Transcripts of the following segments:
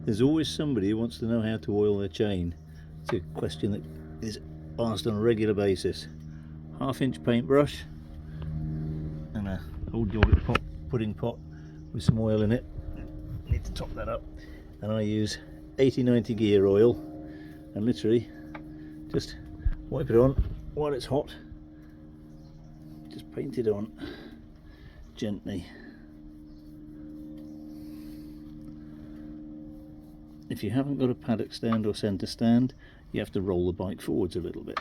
There's always somebody who wants to know how to oil their chain. It's a question that is asked on a regular basis. 1/2-inch paintbrush and a old yogurt pot, pudding pot with some oil in it. Need to top that up, and I use 80-90 gear oil and literally just wipe it on while it's hot. Just paint it on gently. If you haven't got a paddock stand or centre stand, you have to roll the bike forwards a little bit.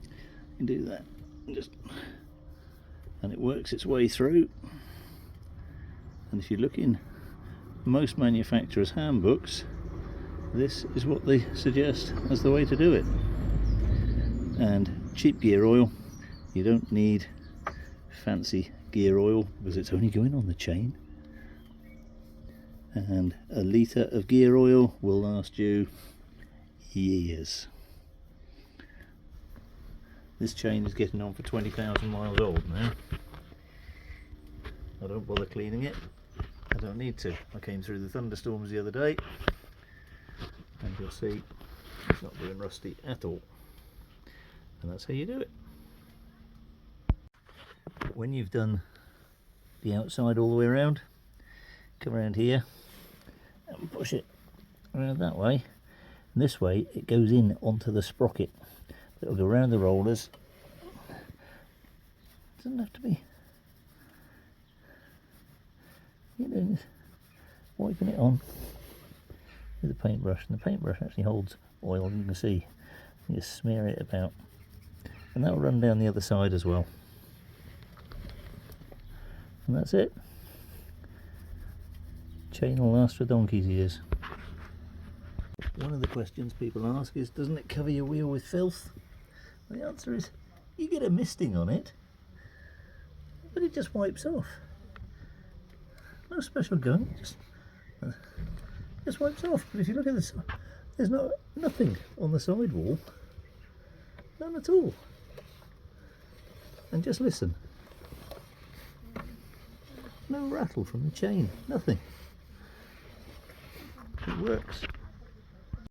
You can do that, and it works its way through. And if you look in most manufacturers' handbooks, this is what they suggest as the way to do it. And cheap gear oil, you don't need fancy gear oil because it's only going on the chain. And a litre of gear oil will last you years. This chain is getting on for 20,000 miles old now. I don't bother cleaning it. I don't need to. I came through the thunderstorms the other day and you'll see it's not being rusty at all. And that's how you do it. When you've done the outside all the way around, come around here and push it around that way, and this way it goes in onto the sprocket. It'll go around the rollers. Doesn't have to be, you're doing this, wiping it on with a paintbrush, and the paintbrush actually holds oil, you can see. You just smear it about, and that'll run down the other side as well. And that's it. Chain will last for donkey's years. One of the questions people ask is, doesn't it cover your wheel with filth? The answer is, you get a misting on it, but it just wipes off. No special gun, just wipes off. But if you look at this, there's nothing on the sidewall, none at all. And just listen. No rattle from the chain, nothing. It works.